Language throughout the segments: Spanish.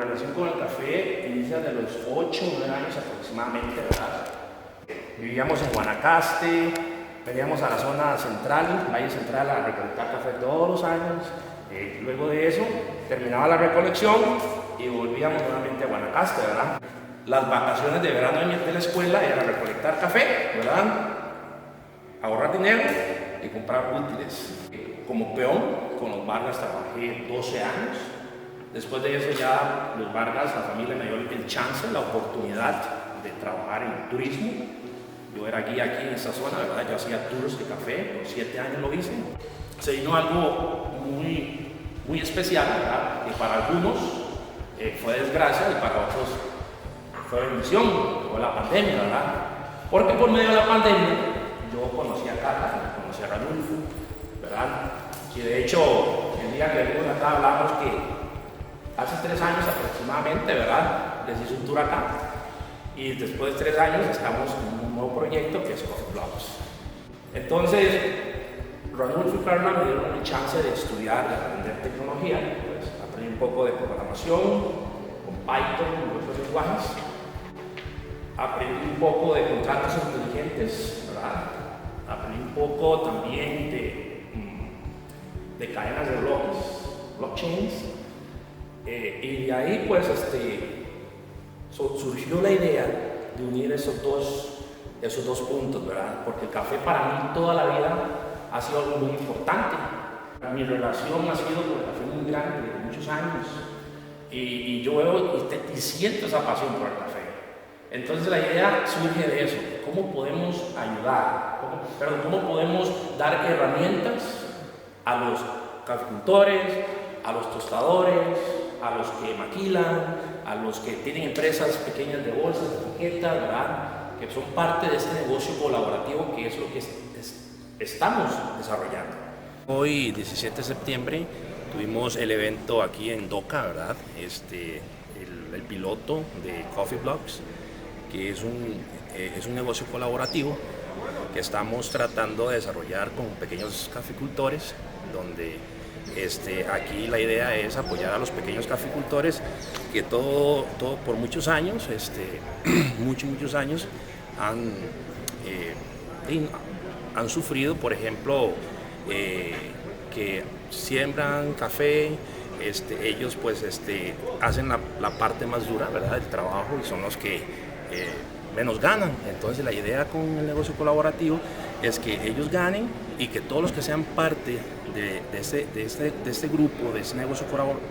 relación con el café inicia de los 8 o 9 años aproximadamente, ¿verdad? Vivíamos en Guanacaste, veníamos a la zona central, Valle Central, a recolectar café todos los años. Luego de eso, terminaba la recolección y volvíamos nuevamente a Guanacaste, ¿verdad? Las vacaciones de verano de la escuela era recolectar café, ¿verdad? Ahorrar dinero y comprar útiles. Como peón, con los Vargas trabajé 12 años. Después de eso ya los Vargas, la familia me dio el chance, la oportunidad de trabajar en turismo. Yo era guía aquí en esta zona, ¿verdad? Yo hacía tours de café, por 7 años lo hice. Se vino algo muy especial, ¿verdad? Que para algunos fue desgracia y para otros fue bendición, fue la pandemia, ¿verdad? Porque por medio de la pandemia yo conocí a Carla, conocí a Ranulfo, ¿verdad? Y de hecho, el día que venimos acá hablamos que hace 3 años aproximadamente, ¿verdad? Les hice un tour acá. Y después de 3 años estamos en un nuevo proyecto que es Coffee Blocks. Entonces, Ranulfo y Carla me dieron la chance de estudiar, de aprender tecnología. Pues aprendí un poco de programación, con Python y otros lenguajes. Aprendí un poco de contratos inteligentes, ¿verdad? Aprendí un poco también de cadenas de blockchains. Y de ahí pues surgió la idea de unir esos dos puntos, ¿verdad? Porque el café para mí toda la vida ha sido algo muy importante. Mi relación ha sido con el café muy grande, de muchos años. Y yo veo y siento esa pasión por el café. Entonces la idea surge de eso, cómo podemos ayudar, cómo podemos dar herramientas a los caficultores, a los tostadores, a los que maquilan, a los que tienen empresas pequeñas de bolsas, de etiquetas, ¿verdad? Que son parte de este negocio colaborativo que es lo que estamos desarrollando. Hoy, 17 de septiembre, tuvimos el evento aquí en Doca, ¿verdad? El piloto de Coffee Blocks, que es un negocio colaborativo que estamos tratando de desarrollar con pequeños caficultores, donde aquí la idea es apoyar a los pequeños caficultores que todo por muchos años, muchos años han sufrido, por ejemplo, que siembran café. Ellos pues hacen la parte más dura, ¿verdad?, del trabajo, y son los que menos ganan. Entonces la idea con el negocio colaborativo es que ellos ganen y que todos los que sean parte de este grupo, de este negocio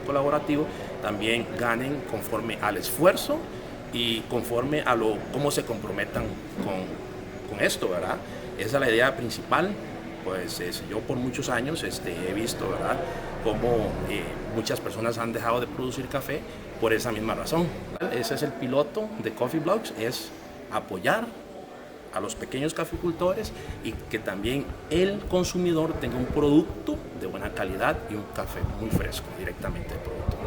colaborativo, también ganen conforme al esfuerzo y conforme a cómo se comprometan con esto, ¿verdad? Esa es la idea principal. Pues yo por muchos años he visto, ¿verdad?, cómo muchas personas han dejado de producir café por esa misma razón. Ese es el piloto de Coffee Blocks, es apoyar a los pequeños caficultores y que también el consumidor tenga un producto de buena calidad y un café muy fresco directamente del productor.